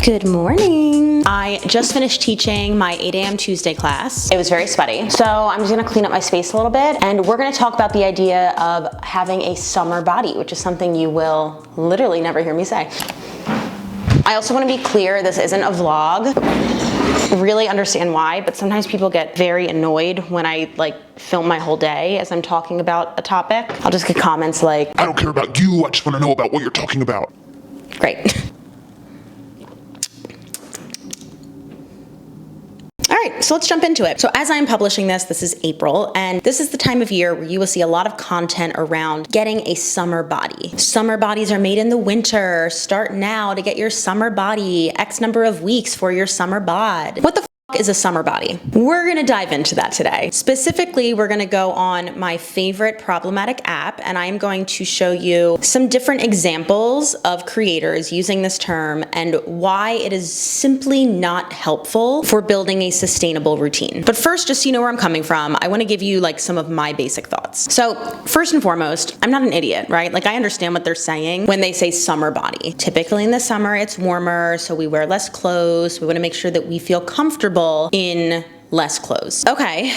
Good morning. I just finished teaching my 8 a.m. Tuesday class. It was very sweaty. So I'm just gonna clean up my space a little bit, and we're gonna talk about the idea of having a summer body, which is something you will literally never hear me say. I also wanna be clear, this isn't a vlog. Really understand why, but sometimes people get very annoyed when I film my whole day as I'm talking about a topic. I'll just get comments like, I don't care about you, I just wanna know about what you're talking about. Great. All right, so let's jump into it. So as I'm publishing this, this is April, and this is the time of year where you will see a lot of content around getting a summer body. Summer bodies are made in the winter. Start now to get your summer body. X number of weeks for your summer bod. What the is a summer body? We're gonna dive into that today. Specifically, we're gonna go on my favorite problematic app, and I'm going to show you some different examples of creators using this term and why it is simply not helpful for building a sustainable routine. But first, just so you know where I'm coming from, I wanna give you some of my basic thoughts. So first and foremost, I'm not an idiot, right? I understand what they're saying when they say summer body. Typically in the summer, it's warmer, so we wear less clothes. We wanna make sure that we feel comfortable in less clothes. Okay,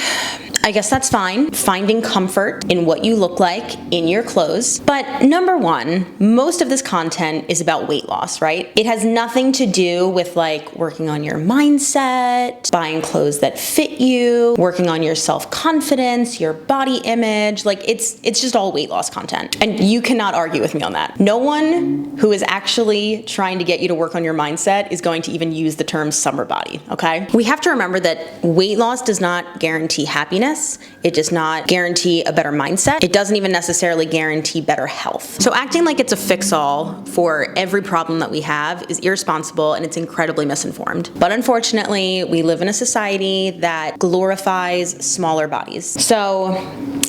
I guess that's fine. Finding comfort in what you look like in your clothes. But number one, most of this content is about weight loss, right? It has nothing to do with working on your mindset, buying clothes that fit you, working on your self-confidence, your body image. It's just all weight loss content. And you cannot argue with me on that. No one who is actually trying to get you to work on your mindset is going to even use the term summer body, okay? We have to remember that weight loss does not guarantee happiness. It does not guarantee a better mindset. It doesn't even necessarily guarantee better health. So acting like it's a fix-all for every problem that we have is irresponsible, and it's incredibly misinformed. But unfortunately, we live in a society that glorifies smaller bodies. So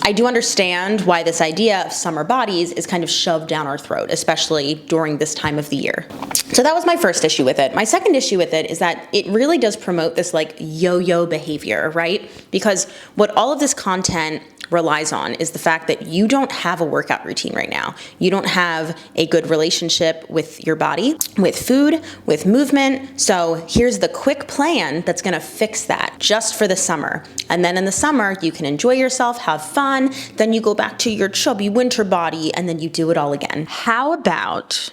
I do understand why this idea of summer bodies is kind of shoved down our throat, especially during this time of the year. So that was my first issue with it. My second issue with it is that it really does promote this yo-yo behavior, right? Because what all of this content relies on is the fact that you don't have a workout routine right now. You don't have a good relationship with your body, with food, with movement. So here's the quick plan that's gonna fix that just for the summer. And then in the summer, you can enjoy yourself, have fun, then you go back to your chubby winter body, and then you do it all again. How about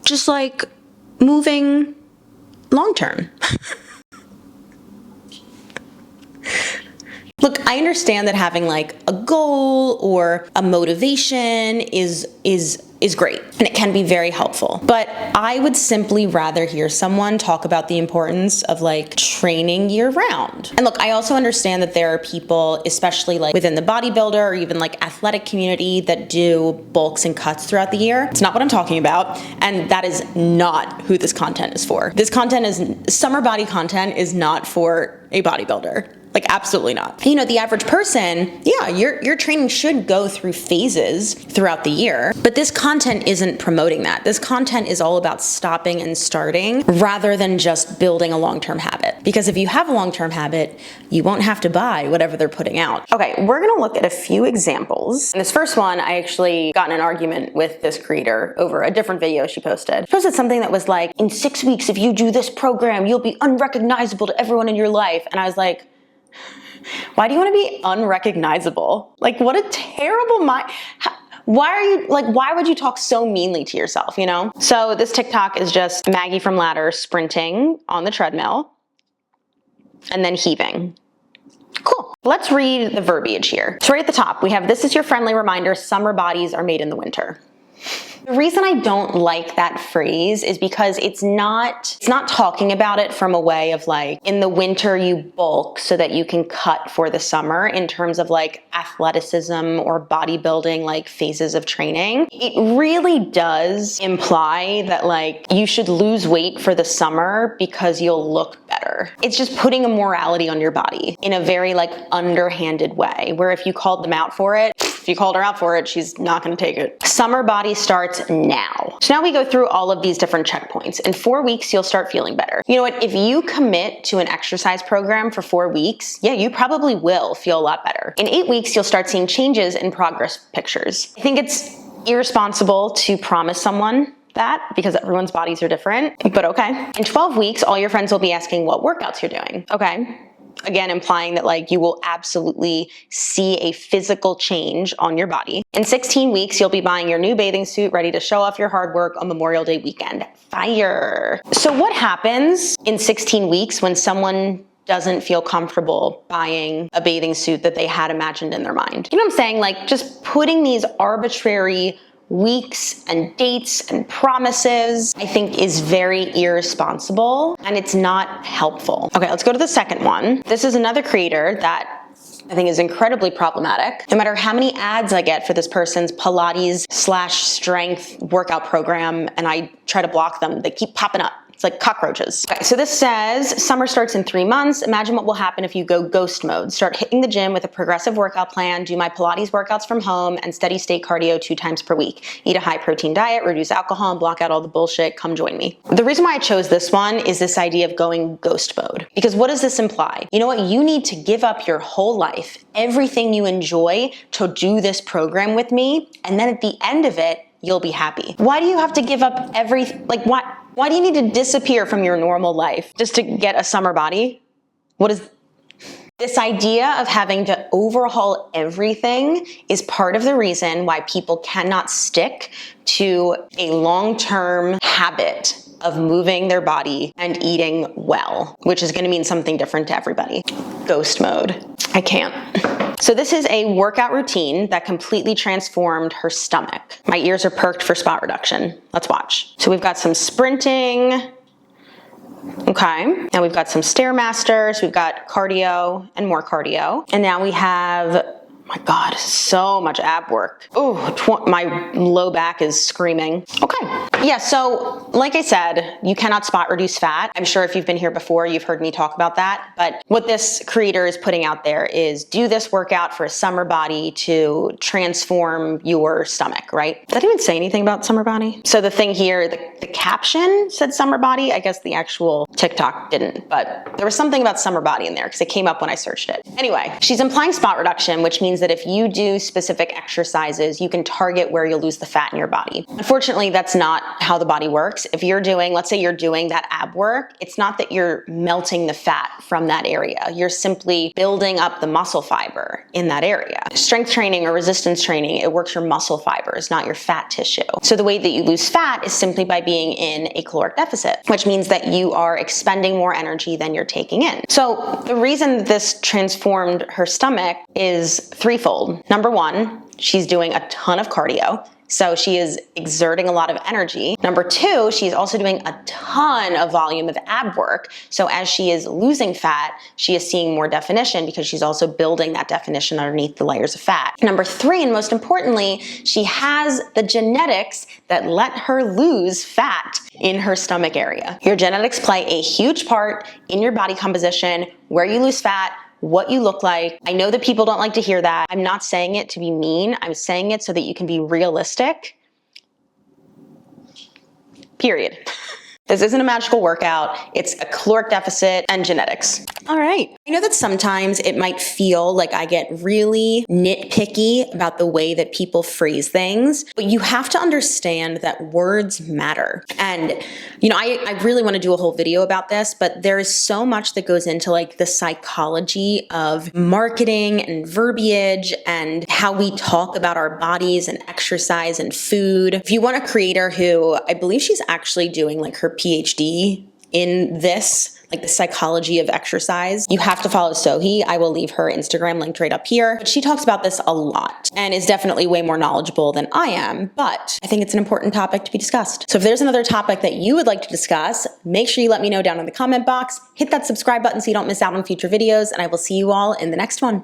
just moving long-term? Look, I understand that having a goal or a motivation is great, and it can be very helpful. But I would simply rather hear someone talk about the importance of training year round. And look, I also understand that there are people, especially within the bodybuilder or even athletic community, that do bulks and cuts throughout the year. It's not what I'm talking about, and that is not who this content is for. This content is, summer body content is not for a bodybuilder. Absolutely not. The average person, yeah, your training should go through phases throughout the year, but this content isn't promoting that. This content is all about stopping and starting rather than just building a long-term habit. Because if you have a long-term habit, you won't have to buy whatever they're putting out. Okay, we're gonna look at a few examples. In this first one, I actually got in an argument with this creator over a different video she posted. She posted something that was in 6 weeks, if you do this program, you'll be unrecognizable to everyone in your life. And I was like, why do you want to be unrecognizable? What a terrible mind. Why are you why would you talk so meanly to yourself, So this TikTok is just Maggie from Ladder sprinting on the treadmill and then heaving. Cool. Let's read the verbiage here. So right at the top, we have, this is your friendly reminder, summer bodies are made in the winter. The reason I don't like that phrase is because it's not talking about it from a way of in the winter you bulk so that you can cut for the summer in terms of athleticism or bodybuilding phases of training. It really does imply that you should lose weight for the summer because you'll look better. It's just putting a morality on your body in a very underhanded way, where if you called them out for it, if you called her out for it, she's not gonna take it. Summer body starts now. So now we go through all of these different checkpoints. In 4 weeks, you'll start feeling better. You know what? If you commit to an exercise program for 4 weeks, yeah, you probably will feel a lot better. In 8 weeks, you'll start seeing changes in progress pictures. I think it's irresponsible to promise someone that because everyone's bodies are different, but okay. In 12 weeks, all your friends will be asking what workouts you're doing. Okay. Again, implying that like you will absolutely see a physical change on your body. In 16 weeks, you'll be buying your new bathing suit, ready to show off your hard work on Memorial Day weekend. Fire. So what happens in 16 weeks when someone doesn't feel comfortable buying a bathing suit that they had imagined in their mind? You know what I'm saying? Like just putting these arbitrary weeks and dates and promises, I think is very irresponsible and it's not helpful. Okay, let's go to the second one. This is another creator that I think is incredibly problematic. No matter how many ads I get for this person's Pilates/strength workout program and I try to block them, they keep popping up. It's like cockroaches. Okay, so this says, summer starts in 3 months. Imagine what will happen if you go ghost mode. Start hitting the gym with a progressive workout plan, do my Pilates workouts from home, and steady state cardio 2 times per week. Eat a high protein diet, reduce alcohol, and block out all the bullshit. Come join me. The reason why I chose this one is this idea of going ghost mode. Because what does this imply? You know what? You need to give up your whole life, everything you enjoy, to do this program with me. And then at the end of it, you'll be happy. Why do you have to give up everything? Like why do you need to disappear from your normal life just to get a summer body? What is this idea of having to overhaul everything is part of the reason why people cannot stick to a long-term habit of moving their body and eating well, which is going to mean something different to everybody. Ghost mode. I can't. So this is a workout routine that completely transformed her stomach. My ears are perked for spot reduction. Let's watch. So we've got some sprinting. Okay. Now we've got some Stairmasters. We've got cardio and more cardio. And now we have, my God, so much ab work. Oh, my low back is screaming. Okay. Yeah, so like I said, you cannot spot reduce fat. I'm sure if you've been here before, you've heard me talk about that. But what this creator is putting out there is do this workout for a summer body to transform your stomach, right? Did I even say anything about summer body? So the thing here, the caption said summer body. I guess the actual TikTok didn't, but there was something about summer body in there because it came up when I searched it. Anyway, she's implying spot reduction, which means that if you do specific exercises, you can target where you'll lose the fat in your body. Unfortunately, that's not how the body works. If you're doing, let's say you're doing that ab work, it's not that you're melting the fat from that area. You're simply building up the muscle fiber in that area. Strength training or resistance training, it works your muscle fibers, not your fat tissue. So the way that you lose fat is simply by being in a caloric deficit, which means that you are expending more energy than you're taking in. So the reason this transformed her stomach is threefold. Number one, she's doing a ton of cardio. So she is exerting a lot of energy. Number two, she's also doing a ton of volume of ab work. So as she is losing fat, she is seeing more definition because she's also building that definition underneath the layers of fat. Number three, and most importantly, she has the genetics that let her lose fat in her stomach area. Your genetics play a huge part in your body composition, where you lose fat, what you look like. I know that people don't like to hear that. I'm not saying it to be mean. I'm saying it so that you can be realistic. Period. This isn't a magical workout. It's a caloric deficit and genetics. All right. I know that sometimes it might feel like I get really nitpicky about the way that people phrase things, but you have to understand that words matter. And, you know, I really want to do a whole video about this, but there is so much that goes into like the psychology of marketing and verbiage and how we talk about our bodies and exercise and food. If you want a creator who, I believe she's actually doing like her PhD in this, like the psychology of exercise, you have to follow Sohi. I will leave her Instagram linked right up here. But she talks about this a lot and is definitely way more knowledgeable than I am, but I think it's an important topic to be discussed. So if there's another topic that you would like to discuss, make sure you let me know down in the comment box. Hit that subscribe button so you don't miss out on future videos, and I will see you all in the next one.